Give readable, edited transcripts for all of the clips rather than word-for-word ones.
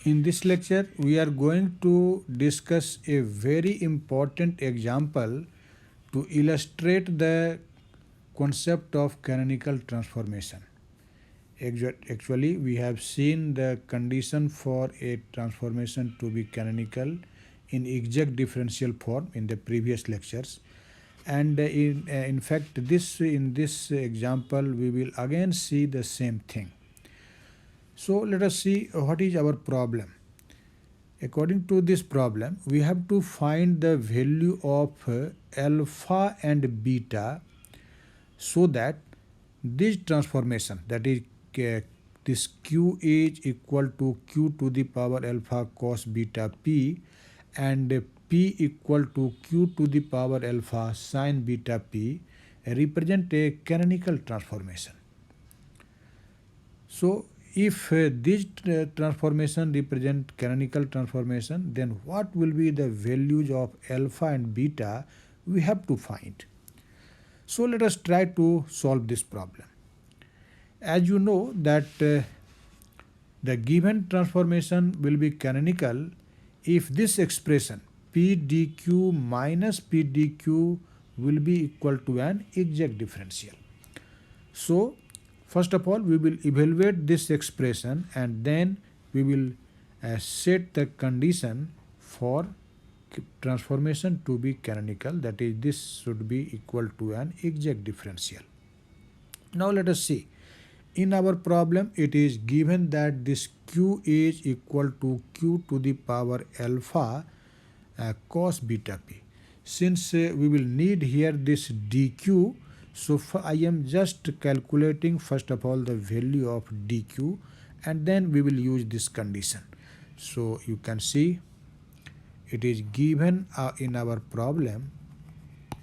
In this lecture, we are going to discuss a very important example to illustrate the concept of canonical transformation. Actually, we have seen the condition for a transformation to be canonical in exact differential form in the previous lectures. And in fact, in this example, we will again see the same thing. So let us see what is our problem. According to this problem, we have to find the value of alpha and beta so that this transformation, that is this q is equal to q to the power alpha cos beta p and p equal to q to the power alpha sin beta p, represent a canonical transformation. So if this transformation represent canonical transformation, then what will be the values of alpha and beta we have to find. So let us try to solve this problem. As you know that the given transformation will be canonical if this expression p dq minus p dq will be equal to an exact differential. So first of all, we will evaluate this expression and then we will set the condition for transformation to be canonical, that is, this should be equal to an exact differential. Now let us see. In our problem, it is given that this q is equal to q to the power alpha cos beta p. Since we will need here this dq, so I am just calculating first of all the value of dq and then we will use this condition. So you can see it is given in our problem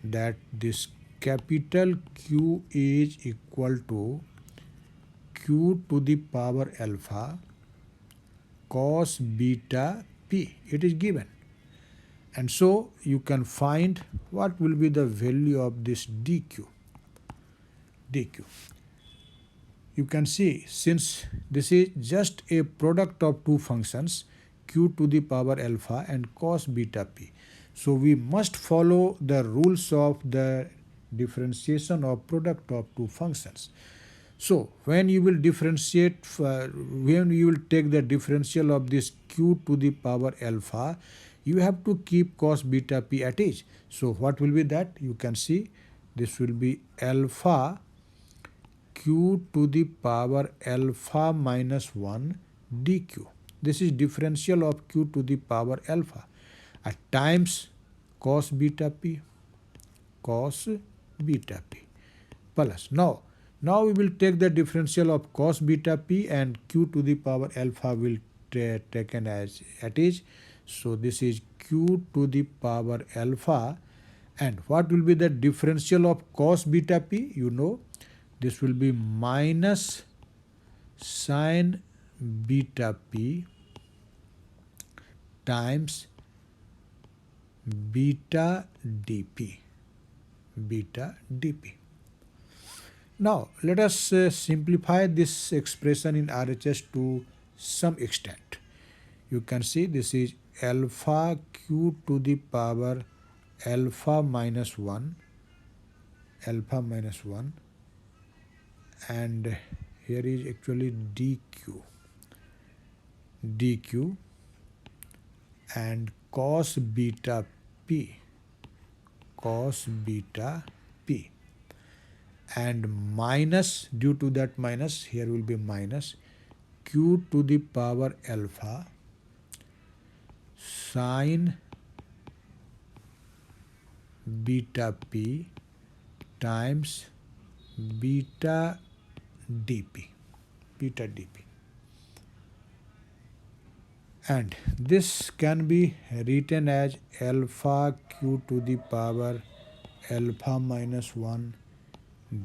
that this capital Q is equal to q to the power alpha cos beta p. It is given. And so you can find what will be the value of this dq. You can see, since this is just a product of two functions, q to the power alpha and cos beta p, so we must follow the rules of the differentiation of product of two functions. So when you will differentiate, when you will take the differential of this q to the power alpha, you have to keep cos beta p at each. So what will be that? You can see this will be alpha q to the power alpha minus 1 dq. This is differential of q to the power alpha at times cos beta p plus. Now we will take the differential of cos beta p and q to the power alpha will taken as at each. So this is q to the power alpha, and what will be the differential of cos beta p? You know, this will be minus sin beta p times beta dp. Now let us simplify this expression in RHS to some extent. You can see this is alpha q to the power alpha minus 1 and here is actually dq and cos beta p and minus, due to that minus, here will be minus q to the power alpha sin beta p times beta dp. And this can be written as alpha q to the power alpha minus 1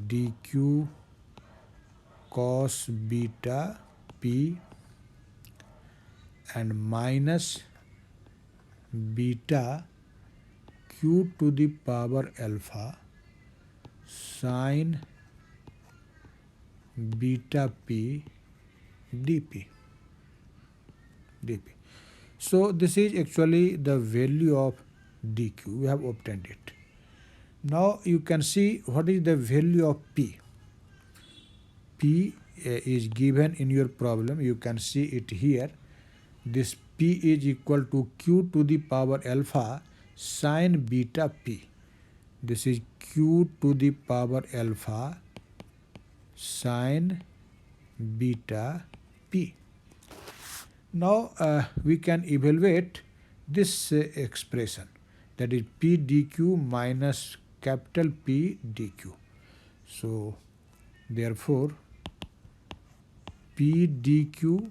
dq cos beta p and minus beta q to the power alpha sin beta p dp. dp. So this is actually the value of dq. We have obtained it. Now you can see what is the value of p. P is given in your problem. You can see it here. This p is equal to q to the power alpha sine beta p. This is q to the power alpha sine beta p. Now we can evaluate this expression, that is p dq minus capital P dq. So therefore p dq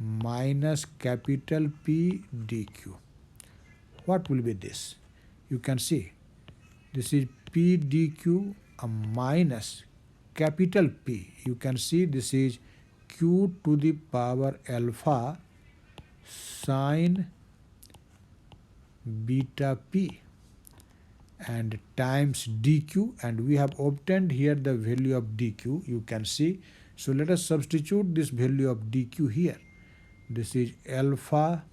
minus capital P dq. What will be this? You can see this is p dq minus capital P. You can see this is q to the power alpha sine beta p and times dq, and we have obtained here the value of dq. You can see. So let us substitute this value of dq here. This is alpha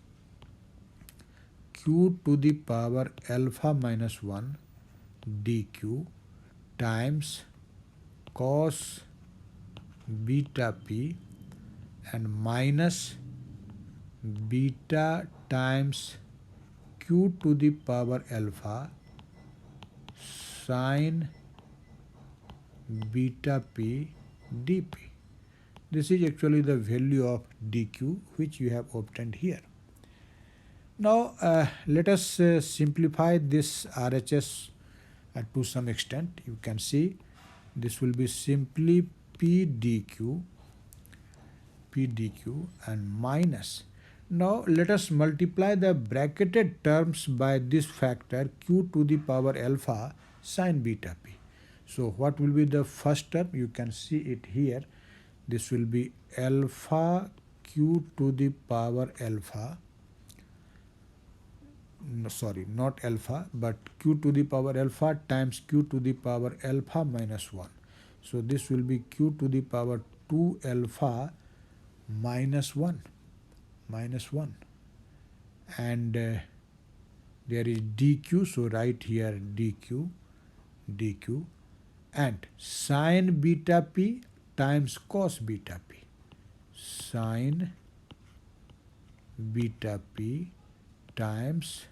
q to the power alpha minus 1 dq times cos beta p and minus beta times q to the power alpha sine beta p dp. This is actually the value of dq which you have obtained here. Now let us simplify this RHS to some extent. You can see this will be simply p dq and minus. Now let us multiply the bracketed terms by this factor q to the power alpha sine beta p. So what will be the first term? You can see it here. This will be alpha q to the power alpha, no, sorry, not alpha, but q to the power alpha times q to the power alpha minus 1. So this will be q to the power 2 alpha minus 1, and there is dq, so write here dq, and sine beta p times cos beta p, sine beta p times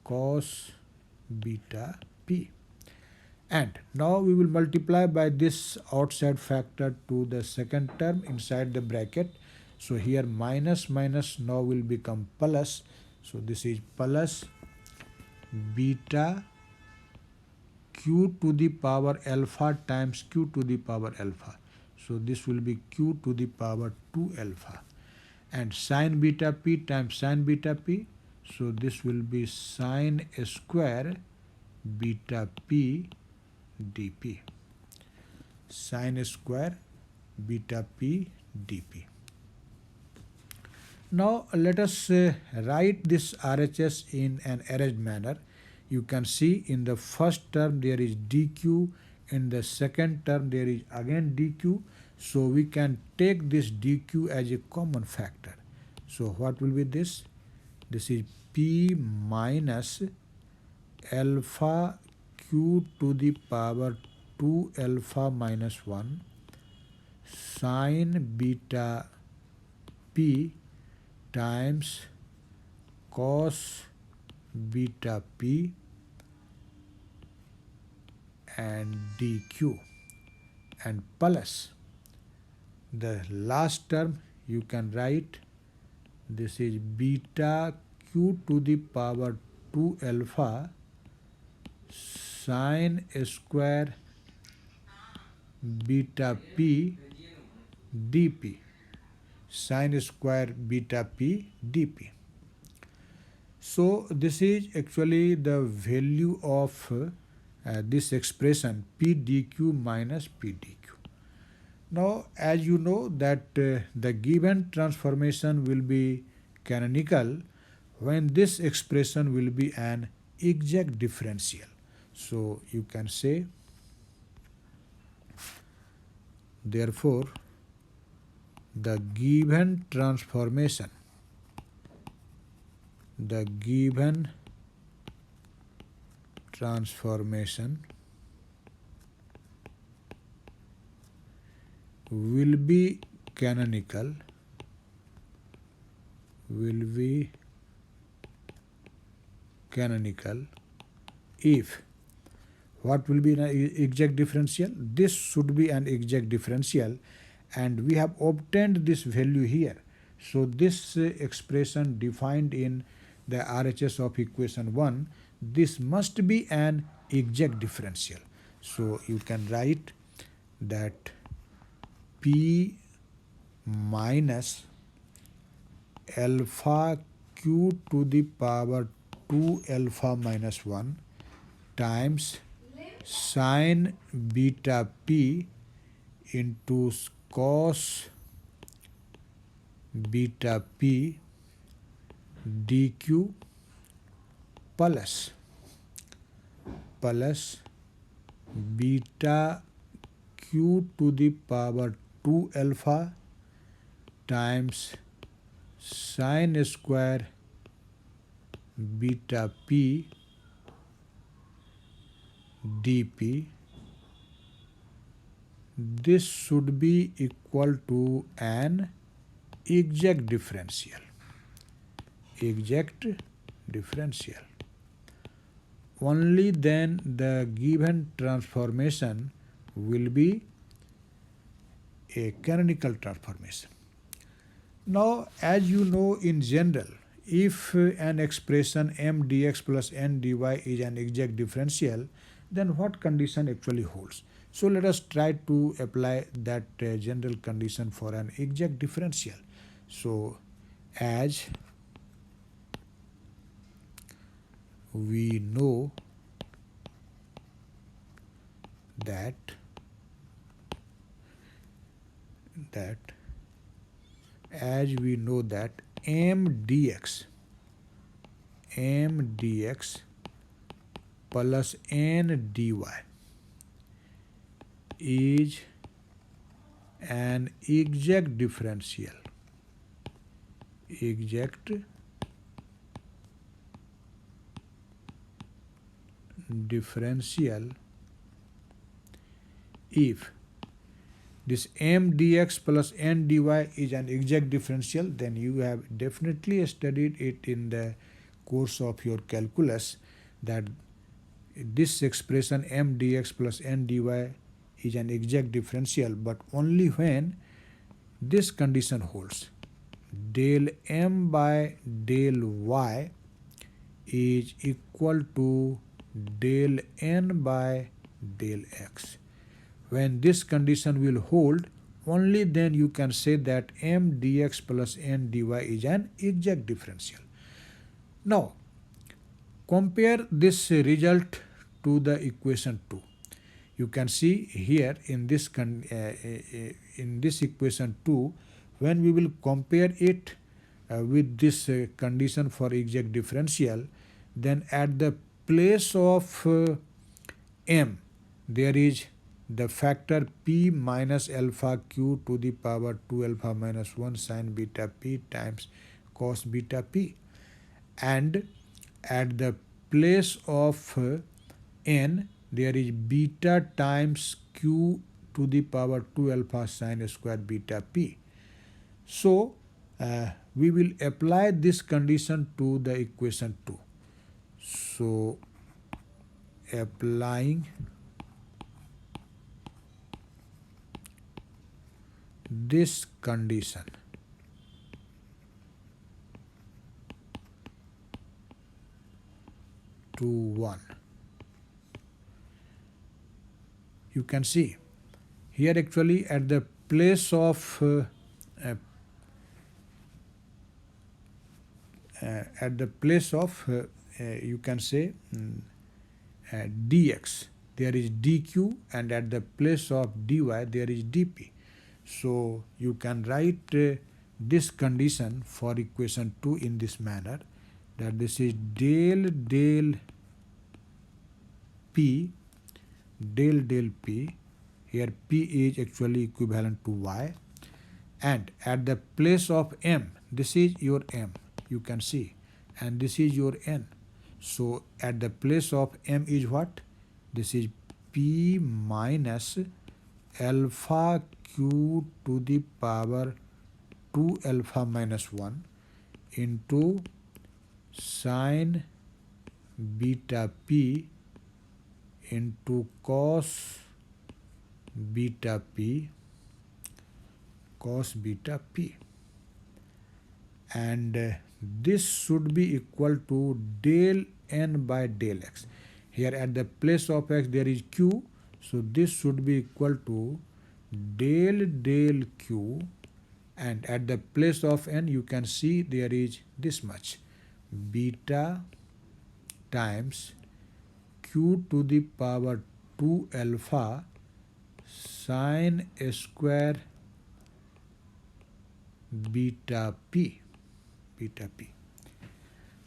cos beta p. And now we will multiply by this outside factor to the second term inside the bracket. So here minus now will become plus. So this is plus beta q to the power alpha times q to the power alpha. So this will be q to the power 2 alpha. And sine beta p times sine beta p. So this will be sine square beta p dp. Sine square beta p dp. Now let us write this RHS in an arranged manner. You can see in the first term there is dq, in the second term there is again dq. So we can take this dq as a common factor. So what will be this? This is p minus alpha q to the power 2 alpha minus 1 sine beta p times cos beta p and dq, and plus the last term you can write this is beta q to the power 2 alpha sine square beta p dp, sine square beta p dp. So this is actually the value of this expression p dq minus p dq. Now as you know that the given transformation will be canonical when this expression will be an exact differential. So you can say therefore the given transformation will be canonical if what will be an exact differential? This should be an exact differential, and we have obtained this value here. So this expression defined in the RHS of equation 1, this must be an exact differential. So you can write that P minus alpha q to the power 2 alpha minus 1 times sine beta p into cos beta p dq plus beta q to the power 2 alpha times sine square beta p dp. This should be equal to an exact differential. Only then the given transformation will be a canonical transformation. Now, as you know, in general, if an expression m dx plus n dy is an exact differential, then what condition actually holds? So let us try to apply that general condition for an exact differential. So as we know that m dx plus n dy is an exact differential if this m dx plus n dy is an exact differential, then you have definitely studied it in the course of your calculus that this expression m dx plus n dy is an exact differential, but only when this condition holds. Del m by del y is equal to del n by del x. When this condition will hold, only then you can say that m dx plus n dy is an exact differential. Now, compare this result to the equation 2. You can see here in this equation 2, when we will compare it with this condition for exact differential, then at the place of m, there is the factor p minus alpha q to the power 2 alpha minus 1 sine beta p times cos beta p. And at the place of n, there is beta times q to the power 2 alpha sine square beta p. So we will apply this condition to the equation 2. So applying this condition to 1, you can see here actually at the place of you can say dx, there is dq, and at the place of dy there is dp. So you can write this condition for equation 2 in this manner, that this is del p, here p is actually equivalent to y, and at the place of m, this is your m, you can see, and this is your n. So at the place of m is what? This is p minus alpha q to the power 2 alpha minus 1 into sine beta p into cos beta p and this should be equal to del n by del x. Here at the place of x there is q, so this should be equal to del q, and at the place of n you can see there is this much, beta times q to the power 2 alpha sine square beta p.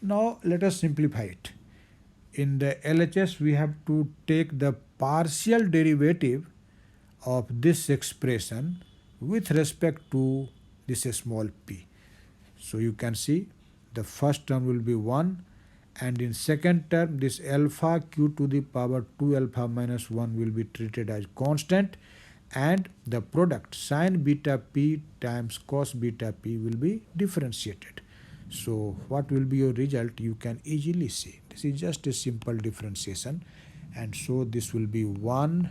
Now let us simplify it. In the LHS we have to take the partial derivative of this expression with respect to this small p. So you can see the first term will be 1, and in second term this alpha q to the power 2 alpha minus 1 will be treated as constant, and the product sine beta p times cos beta p will be differentiated. So what will be your result? You can easily see. This is just a simple differentiation, and so this will be 1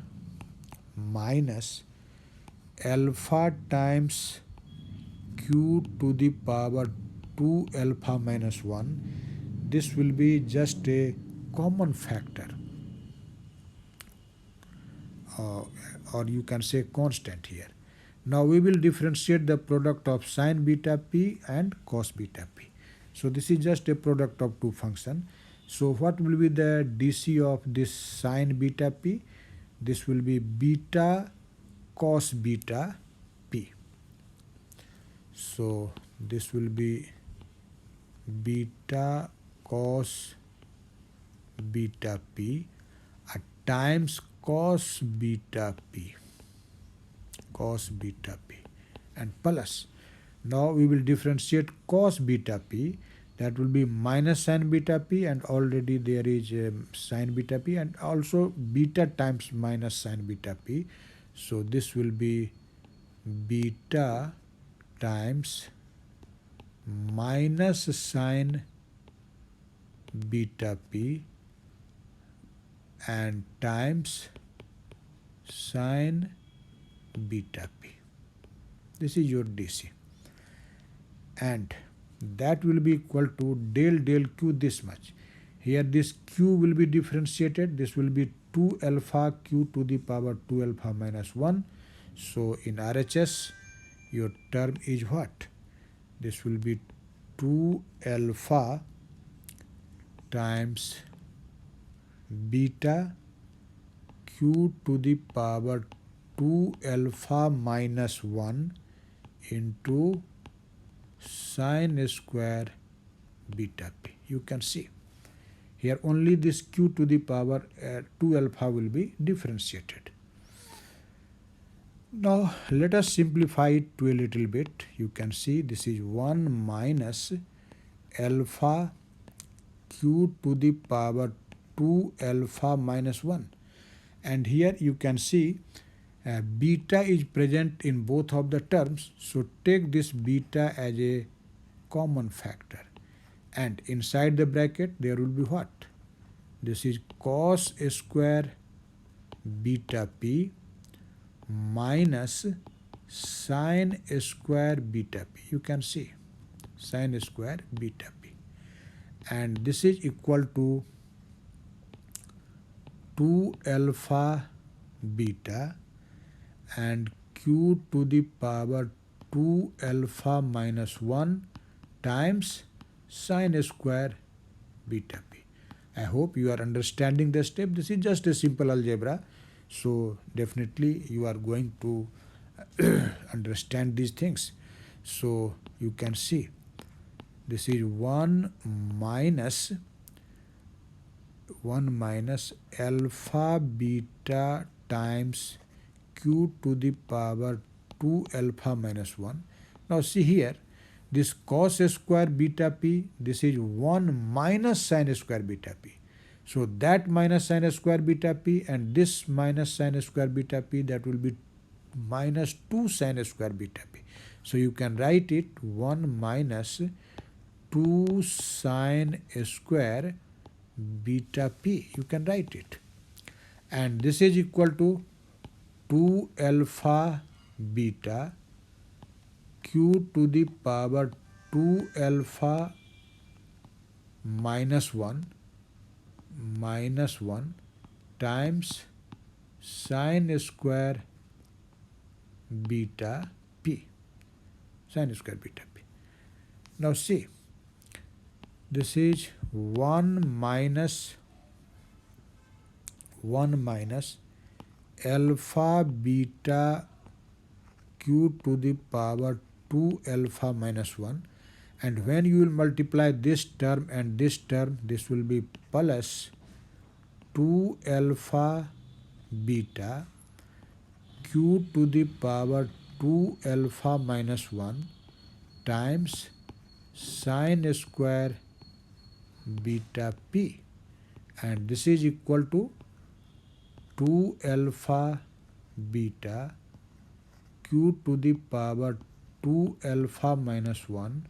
minus alpha times q to the power 2 alpha minus 1. This will be just a common factor, or you can say constant here. Now we will differentiate the product of sine beta p and cos beta p. So this is just a product of two functions. So what will be the dc of this sine beta p? This will be beta cos beta p. So this will be beta cos beta p times cos beta p and plus. Now we will differentiate cos beta p, that will be minus sine beta p, and already there is sine beta p, and also beta times minus sine beta p. So this will be beta times minus sine beta p and times sine beta p. This is your DC, and that will be equal to del q this much. Here this q will be differentiated. This will be 2 alpha q to the power 2 alpha minus 1. So in RHS your term is what? This will be 2 alpha times beta q to the power 2 alpha minus 1 into sine square beta p. You can see here only this q to the power 2 alpha will be differentiated. Now let us simplify it to a little bit. You can see this is 1 minus alpha q to the power 2 alpha minus 1, and here you can see beta is present in both of the terms, so take this beta as a common factor, and inside the bracket there will be what? This is cos square beta p minus sine square beta p. You can see sine square beta p, and this is equal to 2 alpha beta and q to the power 2 alpha minus 1 times sine square beta p. I hope you are understanding the step. This is just a simple algebra, so definitely you are going to understand these things. So you can see this is 1 minus alpha beta times q to the power 2 alpha minus 1. Now see here, this cos square beta p, this is 1 minus sin square beta p. So that minus sin square beta p and this minus sin square beta p, that will be minus 2 sin square beta p. So you can write it 1 minus 2 sin square beta p. You can write it. And this is equal to 2 alpha beta q to the power 2 alpha minus 1 times sin square beta p. Sin square beta p. Now see, this is 1 minus alpha beta q to the power 2 alpha minus 1, and when you will multiply this term and this term, this will be plus 2 alpha beta q to the power 2 alpha minus 1 times sin square beta p, and this is equal to 2 alpha beta q to the power 2 alpha minus 1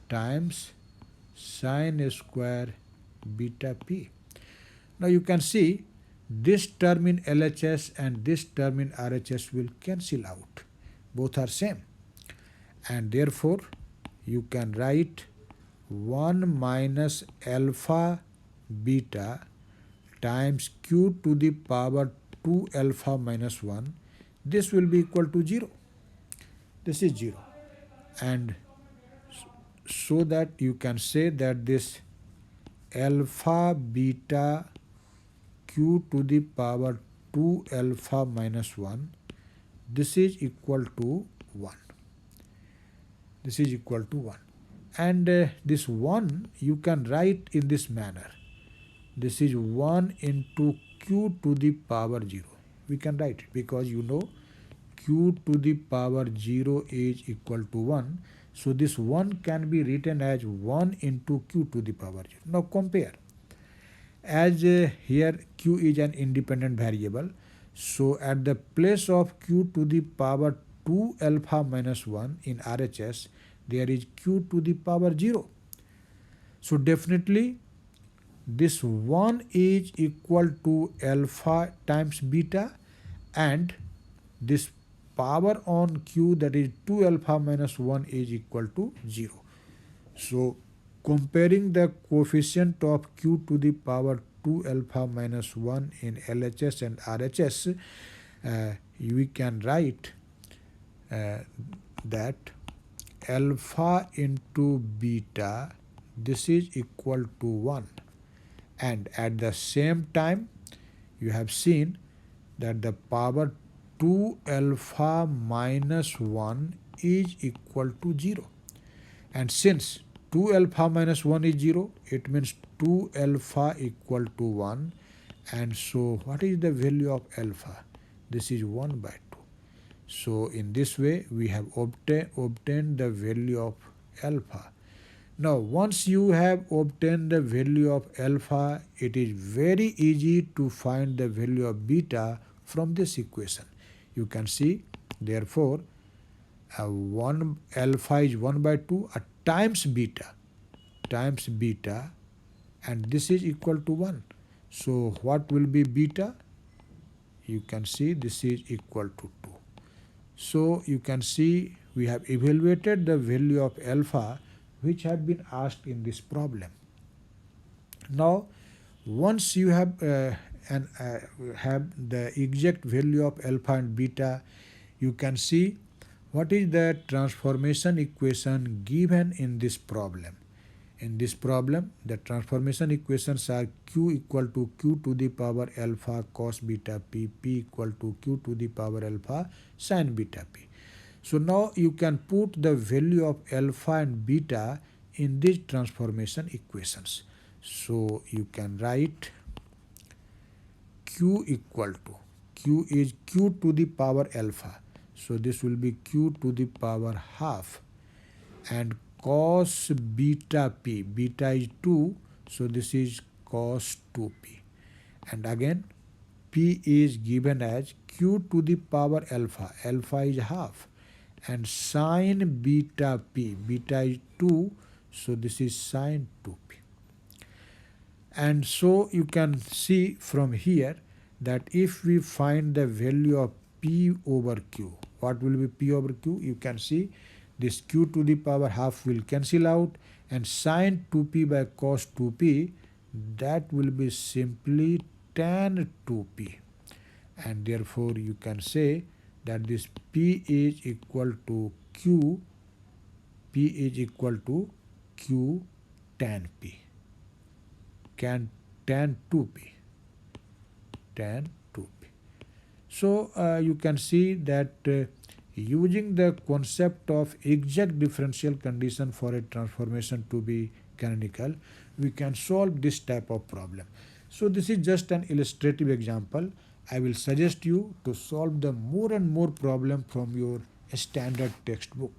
times sin square beta p. Now you can see this term in LHS and this term in RHS will cancel out. Both are same. And therefore you can write 1 minus alpha beta times q to the power 2 alpha minus 1. This will be equal to 0. This is 0. And so that you can say that this alpha beta q to the power 2 alpha minus 1, this is equal to 1. This is equal to 1. And this 1 you can write in this manner. This is 1 into q to the power 0. We can write it because you know q to the power 0 is equal to 1. So this 1 can be written as 1 into q to the power 0. Now compare. As here q is an independent variable, so at the place of q to the power 2 alpha minus 1 in RHS, there is q to the power 0. So definitely this 1 is equal to alpha times beta, and this power on q, that is 2 alpha minus 1, is equal to 0. So comparing the coefficient of q to the power 2 alpha minus 1 in LHS and RHS, we can write that alpha into beta, this is equal to 1. And at the same time, you have seen that the power 2 alpha minus 1 is equal to 0. And since 2 alpha minus 1 is 0, it means 2 alpha equal to 1. And so what is the value of alpha? This is 1 by 2. So in this way, we have obtained the value of alpha. Now once you have obtained the value of alpha, it is very easy to find the value of beta from this equation. You can see, therefore, 1 alpha is 1 by 2 times beta, and this is equal to 1. So what will be beta? You can see this is equal to 2. So you can see we have evaluated the value of alpha which have been asked in this problem. Now once you have the exact value of alpha and beta, you can see what is the transformation equation given in this problem. In this problem, the transformation equations are q equal to q to the power alpha cos beta p, p equal to q to the power alpha sin beta p. So now you can put the value of alpha and beta in these transformation equations. So you can write q equal to, q to the power alpha. So this will be q to the power half and cos beta p, beta is 2, so this is cos 2p. And again p is given as q to the power alpha, alpha is half, and sine beta p, beta is 2, so this is sine 2p. And so you can see from here that if we find the value of p over q, what will be p over q? You can see this q to the power half will cancel out, and sine 2p by cos 2p, that will be simply tan 2p. And therefore you can say that this p is equal to q, p is equal to q tan p, tan 2p, tan 2p. So you can see that using the concept of exact differential condition for a transformation to be canonical, we can solve this type of problem. So this is just an illustrative example. I will suggest you to solve the more and more problem from your standard textbook.